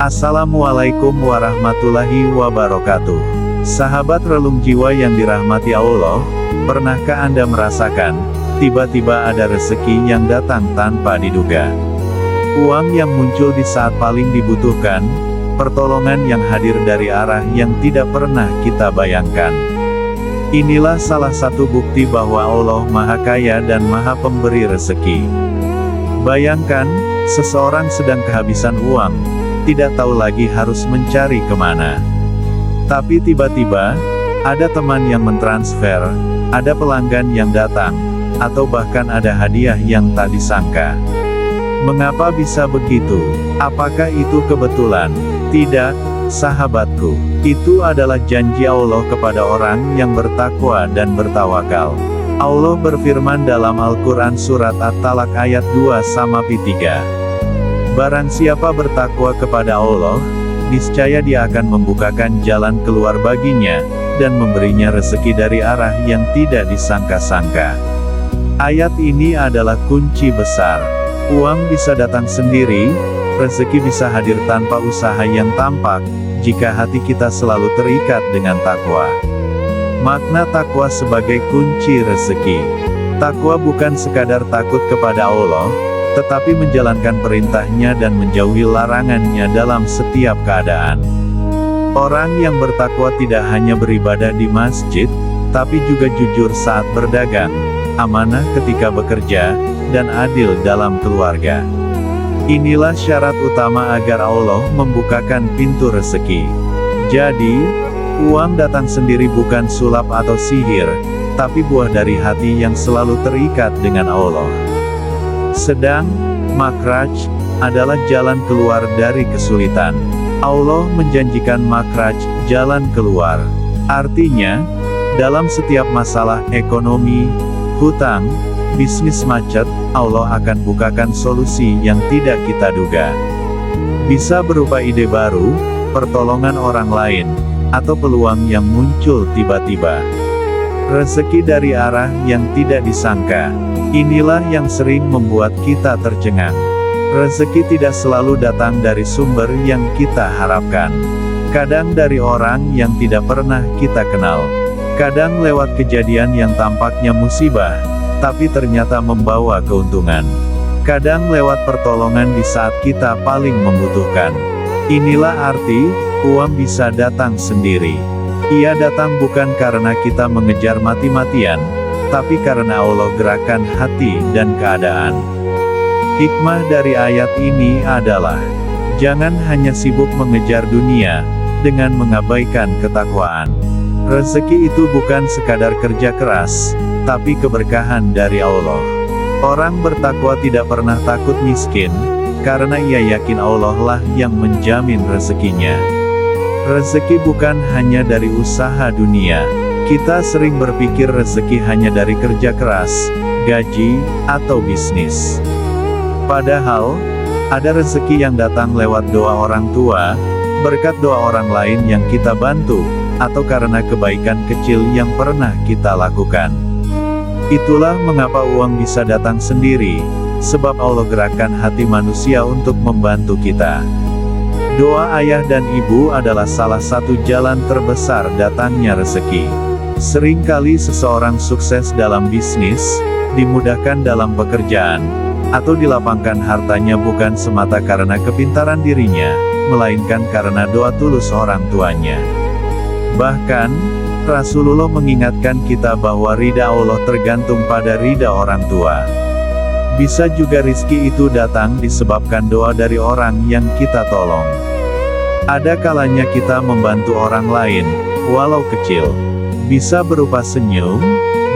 Assalamualaikum warahmatullahi wabarakatuh. Sahabat relung jiwa yang dirahmati Allah, pernahkah Anda merasakan, tiba-tiba ada rezeki yang datang tanpa diduga? Uang yang muncul di saat paling dibutuhkan, pertolongan yang hadir dari arah yang tidak pernah kita bayangkan. Inilah salah satu bukti bahwa Allah Maha Kaya dan Maha Pemberi rezeki. Bayangkan, seseorang sedang kehabisan uang, tidak tahu lagi harus mencari kemana. Tapi tiba-tiba, ada teman yang mentransfer, ada pelanggan yang datang, atau bahkan ada hadiah yang tak disangka. Mengapa bisa begitu? Apakah itu kebetulan? Tidak, sahabatku. Itu adalah janji Allah kepada orang yang bertakwa dan bertawakal. Allah berfirman dalam Al-Quran Surat At-Talaq ayat 2-3. Barang siapa bertakwa kepada Allah, niscaya Dia akan membukakan jalan keluar baginya, dan memberinya rezeki dari arah yang tidak disangka-sangka. Ayat ini adalah kunci besar. Uang bisa datang sendiri, rezeki bisa hadir tanpa usaha yang tampak, jika hati kita selalu terikat dengan takwa. Makna takwa sebagai kunci rezeki. Takwa bukan sekadar takut kepada Allah, tetapi menjalankan perintahnya dan menjauhi larangannya dalam setiap keadaan. Orang yang bertakwa tidak hanya beribadah di masjid, tapi juga jujur saat berdagang, amanah ketika bekerja, dan adil dalam keluarga. Inilah syarat utama agar Allah membukakan pintu rezeki. Jadi, uang datang sendiri bukan sulap atau sihir, tapi buah dari hati yang selalu terikat dengan Allah. Sedang, makraj, adalah jalan keluar dari kesulitan. Allah menjanjikan makraj, jalan keluar. Artinya, dalam setiap masalah ekonomi, hutang, bisnis macet, Allah akan bukakan solusi yang tidak kita duga. Bisa berupa ide baru, pertolongan orang lain, atau peluang yang muncul tiba-tiba. Rezeki dari arah yang tidak disangka. Inilah yang sering membuat kita tercengang. Rezeki tidak selalu datang dari sumber yang kita harapkan. Kadang dari orang yang tidak pernah kita kenal. Kadang lewat kejadian yang tampaknya musibah, tapi ternyata membawa keuntungan. Kadang lewat pertolongan di saat kita paling membutuhkan. Inilah arti, uang bisa datang sendiri. Ia datang bukan karena kita mengejar mati-matian, tapi karena Allah gerakan hati dan keadaan. Hikmah dari ayat ini adalah, jangan hanya sibuk mengejar dunia, dengan mengabaikan ketakwaan. Rezeki itu bukan sekadar kerja keras, tapi keberkahan dari Allah. Orang bertakwa tidak pernah takut miskin, karena ia yakin Allah lah yang menjamin rezekinya. Rezeki bukan hanya dari usaha dunia. Kita sering berpikir rezeki hanya dari kerja keras, gaji, atau bisnis. Padahal, ada rezeki yang datang lewat doa orang tua, berkat doa orang lain yang kita bantu, atau karena kebaikan kecil yang pernah kita lakukan. Itulah mengapa uang bisa datang sendiri, sebab Allah gerakan hati manusia untuk membantu kita. Doa ayah dan ibu adalah salah satu jalan terbesar datangnya rezeki. Seringkali seseorang sukses dalam bisnis, dimudahkan dalam pekerjaan, atau dilapangkan hartanya bukan semata karena kepintaran dirinya, melainkan karena doa tulus orang tuanya. Bahkan, Rasulullah mengingatkan kita bahwa ridha Allah tergantung pada ridha orang tua. Bisa juga rizki itu datang disebabkan doa dari orang yang kita tolong. Ada kalanya kita membantu orang lain, walau kecil. Bisa berupa senyum,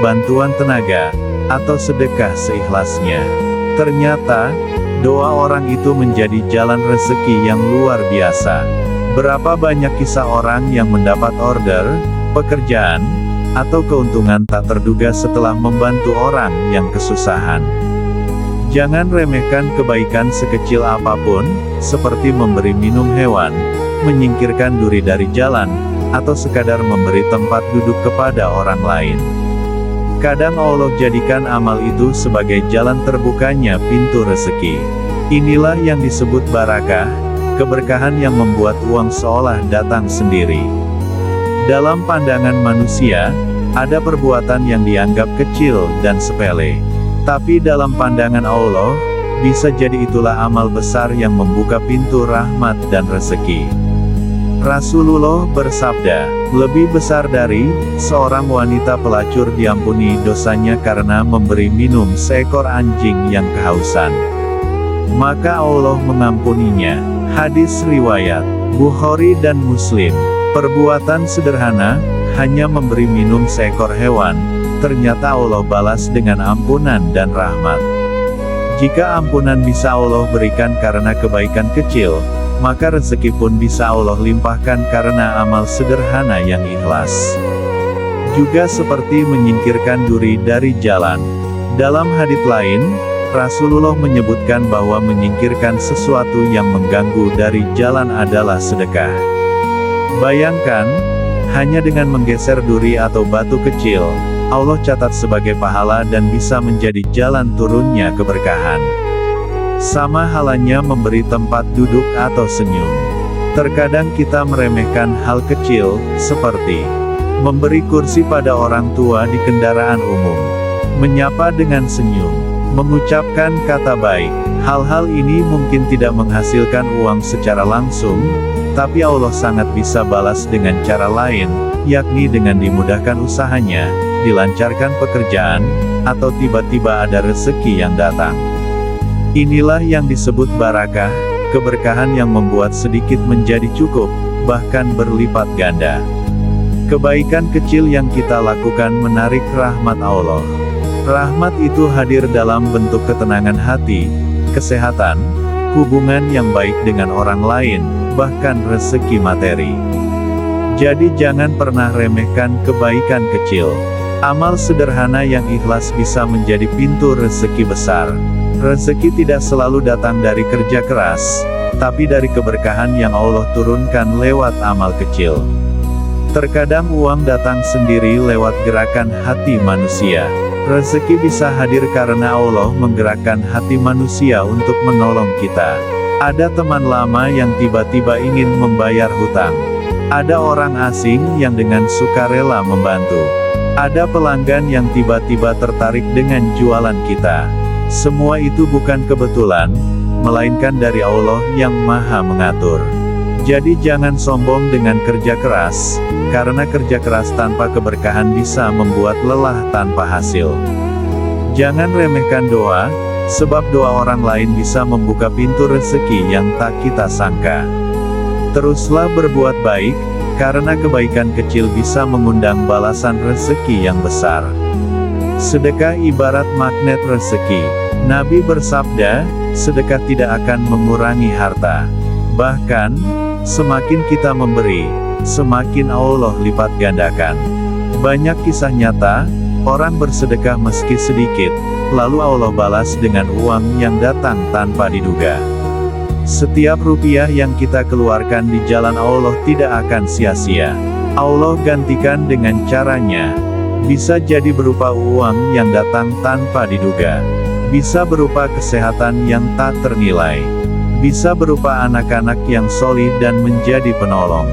bantuan tenaga, atau sedekah seikhlasnya. Ternyata, doa orang itu menjadi jalan rezeki yang luar biasa. Berapa banyak kisah orang yang mendapat order, pekerjaan, atau keuntungan tak terduga setelah membantu orang yang kesusahan. Jangan remehkan kebaikan sekecil apapun, seperti memberi minum hewan, menyingkirkan duri dari jalan, atau sekadar memberi tempat duduk kepada orang lain. Kadang Allah jadikan amal itu sebagai jalan terbukanya pintu rezeki. Inilah yang disebut barakah, keberkahan yang membuat uang seolah datang sendiri. Dalam pandangan manusia, ada perbuatan yang dianggap kecil dan sepele. Tapi dalam pandangan Allah, bisa jadi itulah amal besar yang membuka pintu rahmat dan rezeki. Rasulullah bersabda, lebih besar dari seorang wanita pelacur diampuni dosanya karena memberi minum seekor anjing yang kehausan, maka Allah mengampuninya. Hadis riwayat Bukhari dan Muslim. Perbuatan sederhana, hanya memberi minum seekor hewan, ternyata Allah balas dengan ampunan dan rahmat. Jika ampunan bisa Allah berikan karena kebaikan kecil, maka rezeki pun bisa Allah limpahkan karena amal sederhana yang ikhlas. Juga seperti menyingkirkan duri dari jalan. Dalam hadits lain, Rasulullah menyebutkan bahwa menyingkirkan sesuatu yang mengganggu dari jalan adalah sedekah. Bayangkan, hanya dengan menggeser duri atau batu kecil, Allah catat sebagai pahala dan bisa menjadi jalan turunnya keberkahan. Sama halnya memberi tempat duduk atau senyum. Terkadang kita meremehkan hal kecil, seperti memberi kursi pada orang tua di kendaraan umum, menyapa dengan senyum, mengucapkan kata baik. Hal-hal ini mungkin tidak menghasilkan uang secara langsung, tapi Allah sangat bisa balas dengan cara lain, yakni dengan dimudahkan usahanya, dilancarkan pekerjaan, atau tiba-tiba ada rezeki yang datang. Inilah yang disebut barakah, keberkahan yang membuat sedikit menjadi cukup, bahkan berlipat ganda. Kebaikan kecil yang kita lakukan menarik rahmat Allah. Rahmat itu hadir dalam bentuk ketenangan hati, kesehatan, hubungan yang baik dengan orang lain, bahkan rezeki materi. Jadi jangan pernah remehkan kebaikan kecil. Amal sederhana yang ikhlas bisa menjadi pintu rezeki besar. Rezeki tidak selalu datang dari kerja keras, tapi dari keberkahan yang Allah turunkan lewat amal kecil. Terkadang uang datang sendiri lewat gerakan hati manusia. Rezeki bisa hadir karena Allah menggerakkan hati manusia untuk menolong kita. Ada teman lama yang tiba-tiba ingin membayar hutang. Ada orang asing yang dengan sukarela membantu. Ada pelanggan yang tiba-tiba tertarik dengan jualan kita. Semua itu bukan kebetulan, melainkan dari Allah yang Maha Mengatur. Jadi jangan sombong dengan kerja keras, karena kerja keras tanpa keberkahan bisa membuat lelah tanpa hasil. Jangan remehkan doa, sebab doa orang lain bisa membuka pintu rezeki yang tak kita sangka. Teruslah berbuat baik, karena kebaikan kecil bisa mengundang balasan rezeki yang besar. Sedekah ibarat magnet rezeki. Nabi bersabda, sedekah tidak akan mengurangi harta. Bahkan, semakin kita memberi, semakin Allah lipat gandakan. Banyak kisah nyata, orang bersedekah meski sedikit, lalu Allah balas dengan uang yang datang tanpa diduga. Setiap rupiah yang kita keluarkan di jalan Allah tidak akan sia-sia. Allah gantikan dengan caranya. Bisa jadi berupa uang yang datang tanpa diduga. Bisa berupa kesehatan yang tak ternilai. Bisa berupa anak-anak yang solih dan menjadi penolong.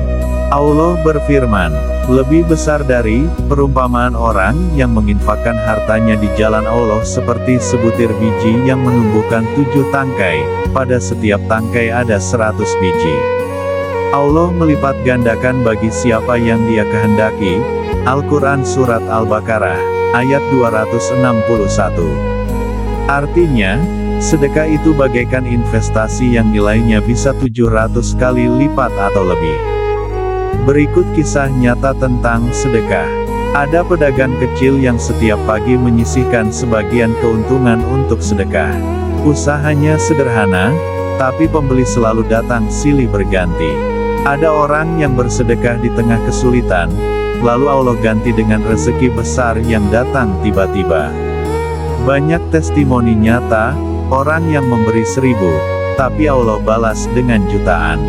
Allah berfirman, lebih besar dari perumpamaan orang yang menginfakkan hartanya di jalan Allah seperti sebutir biji yang menumbuhkan 7 tangkai, pada setiap tangkai ada 100 biji. Allah melipat gandakan bagi siapa yang Dia kehendaki. Al-Quran Surat Al-Baqarah, ayat 261. Artinya, sedekah itu bagaikan investasi yang nilainya bisa 700 kali lipat atau lebih. Berikut kisah nyata tentang sedekah. Ada pedagang kecil yang setiap pagi menyisihkan sebagian keuntungan untuk sedekah. Usahanya sederhana, tapi pembeli selalu datang silih berganti. Ada orang yang bersedekah di tengah kesulitan, lalu Allah ganti dengan rezeki besar yang datang tiba-tiba. Banyak testimoni nyata, orang yang memberi 1000, tapi Allah balas dengan jutaan.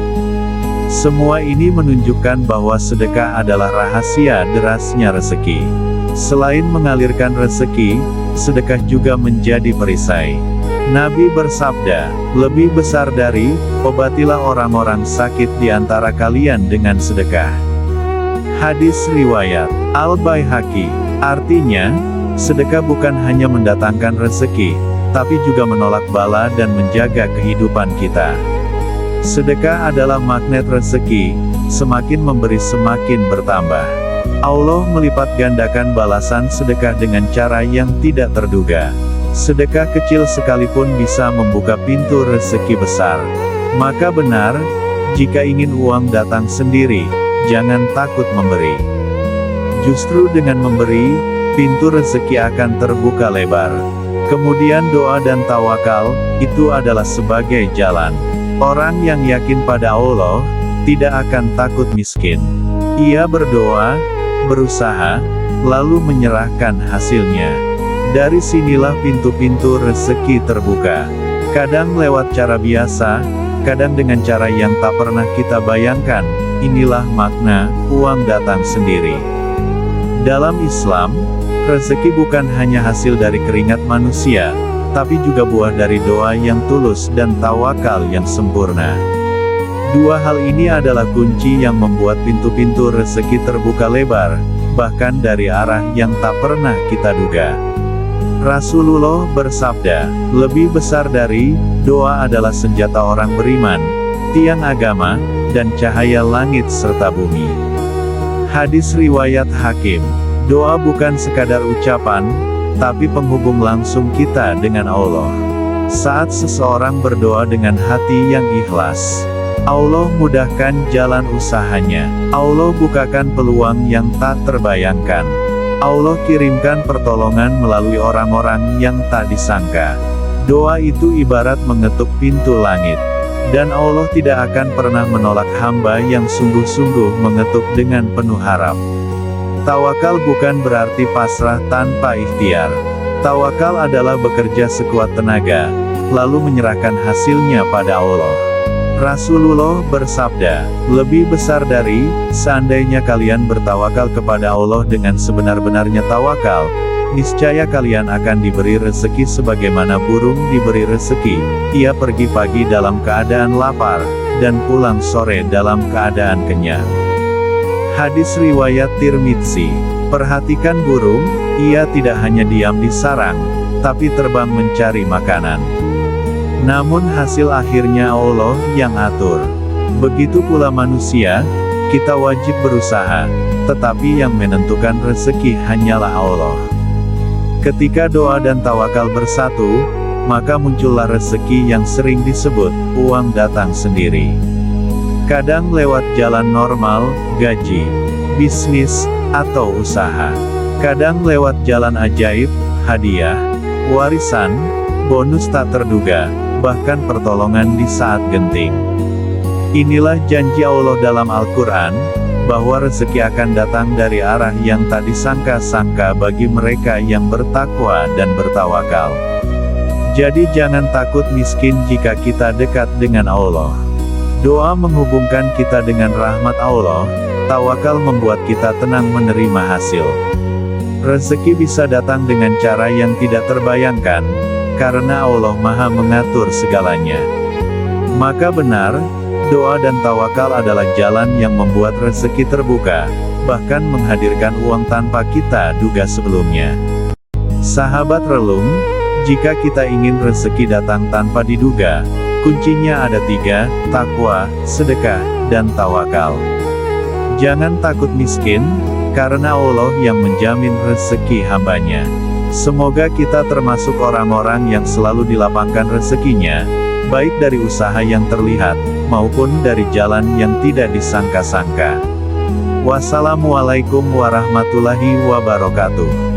Semua ini menunjukkan bahwa sedekah adalah rahasia derasnya rezeki. Selain mengalirkan rezeki, sedekah juga menjadi perisai. Nabi bersabda, lebih besar dari, obatilah orang-orang sakit di antara kalian dengan sedekah. Hadis riwayat Al-Baihaqi. Artinya, sedekah bukan hanya mendatangkan rezeki, tapi juga menolak bala dan menjaga kehidupan kita. Sedekah adalah magnet rezeki, semakin memberi semakin bertambah. Allah melipat gandakan balasan sedekah dengan cara yang tidak terduga. Sedekah kecil sekalipun bisa membuka pintu rezeki besar. Maka benar, jika ingin uang datang sendiri, jangan takut memberi. Justru dengan memberi, pintu rezeki akan terbuka lebar. Kemudian doa dan tawakal, itu adalah sebagai jalan. Orang yang yakin pada Allah, tidak akan takut miskin. Ia berdoa, berusaha, lalu menyerahkan hasilnya. Dari sinilah pintu-pintu rezeki terbuka. Kadang lewat cara biasa, kadang dengan cara yang tak pernah kita bayangkan. Inilah makna, uang datang sendiri. Dalam Islam, rezeki bukan hanya hasil dari keringat manusia, tapi juga buah dari doa yang tulus dan tawakal yang sempurna. Dua hal ini adalah kunci yang membuat pintu-pintu rezeki terbuka lebar, bahkan dari arah yang tak pernah kita duga. Rasulullah bersabda, lebih besar dari, doa adalah senjata orang beriman, tiang agama, dan cahaya langit serta bumi. Hadis riwayat Hakim. Doa bukan sekadar ucapan, tapi penghubung langsung kita dengan Allah. Saat seseorang berdoa dengan hati yang ikhlas, Allah mudahkan jalan usahanya. Allah bukakan peluang yang tak terbayangkan. Allah kirimkan pertolongan melalui orang-orang yang tak disangka. Doa itu ibarat mengetuk pintu langit. Dan Allah tidak akan pernah menolak hamba yang sungguh-sungguh mengetuk dengan penuh harap. Tawakal bukan berarti pasrah tanpa ikhtiar. Tawakal adalah bekerja sekuat tenaga, lalu menyerahkan hasilnya pada Allah. Rasulullah bersabda, lebih besar dari, seandainya kalian bertawakal kepada Allah dengan sebenar-benarnya tawakal, niscaya kalian akan diberi rezeki sebagaimana burung diberi rezeki. Ia pergi pagi dalam keadaan lapar, dan pulang sore dalam keadaan kenyang. Hadis riwayat Tirmidzi. Perhatikan burung, ia tidak hanya diam di sarang, tapi terbang mencari makanan. Namun hasil akhirnya Allah yang atur. Begitu pula manusia, kita wajib berusaha, tetapi yang menentukan rezeki hanyalah Allah. Ketika doa dan tawakal bersatu, maka muncullah rezeki yang sering disebut, uang datang sendiri. Kadang lewat jalan normal, gaji, bisnis, atau usaha. Kadang lewat jalan ajaib, hadiah, warisan, bonus tak terduga, bahkan pertolongan di saat genting. Inilah janji Allah dalam Al-Quran, bahwa rezeki akan datang dari arah yang tak disangka-sangka bagi mereka yang bertakwa dan bertawakal. Jadi jangan takut miskin jika kita dekat dengan Allah. Doa menghubungkan kita dengan rahmat Allah, tawakal membuat kita tenang menerima hasil. Rezeki bisa datang dengan cara yang tidak terbayangkan, karena Allah Maha mengatur segalanya. Maka benar, doa dan tawakal adalah jalan yang membuat rezeki terbuka, bahkan menghadirkan uang tanpa kita duga sebelumnya. Sahabat relung, jika kita ingin rezeki datang tanpa diduga, kuncinya ada 3, takwa, sedekah, dan tawakal. Jangan takut miskin, karena Allah yang menjamin rezeki hambanya. Semoga kita termasuk orang-orang yang selalu dilapangkan rezekinya, baik dari usaha yang terlihat, maupun dari jalan yang tidak disangka-sangka. Wassalamualaikum warahmatullahi wabarakatuh.